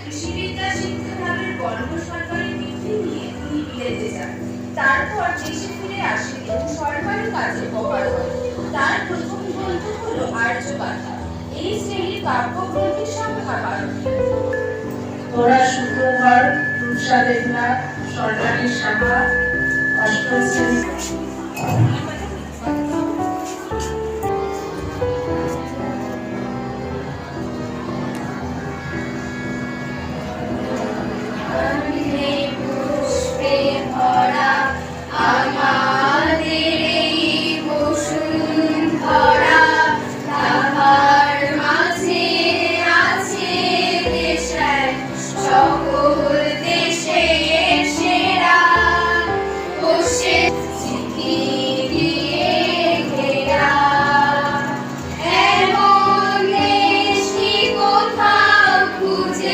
কৃষিবিদ্যা শিক্ষালাভের বর্ণ সরকারি ডিগ্রি নিয়ে তিনি বিলেতে যান। তারপর দেশে ফিরে আসেন এবং সরকারি কাজে বহাল হন। তার প্রথম গ্রন্থ হল আর্যগাথা। এই শ্রেণীর কাব্যগ্রন্থের সংখ্যা 12টি। তোরা শুক্রবার, রূপসা দেবনাথ, স্বর্ণালী সাহা, অষ্টম শ্রেণী। সকল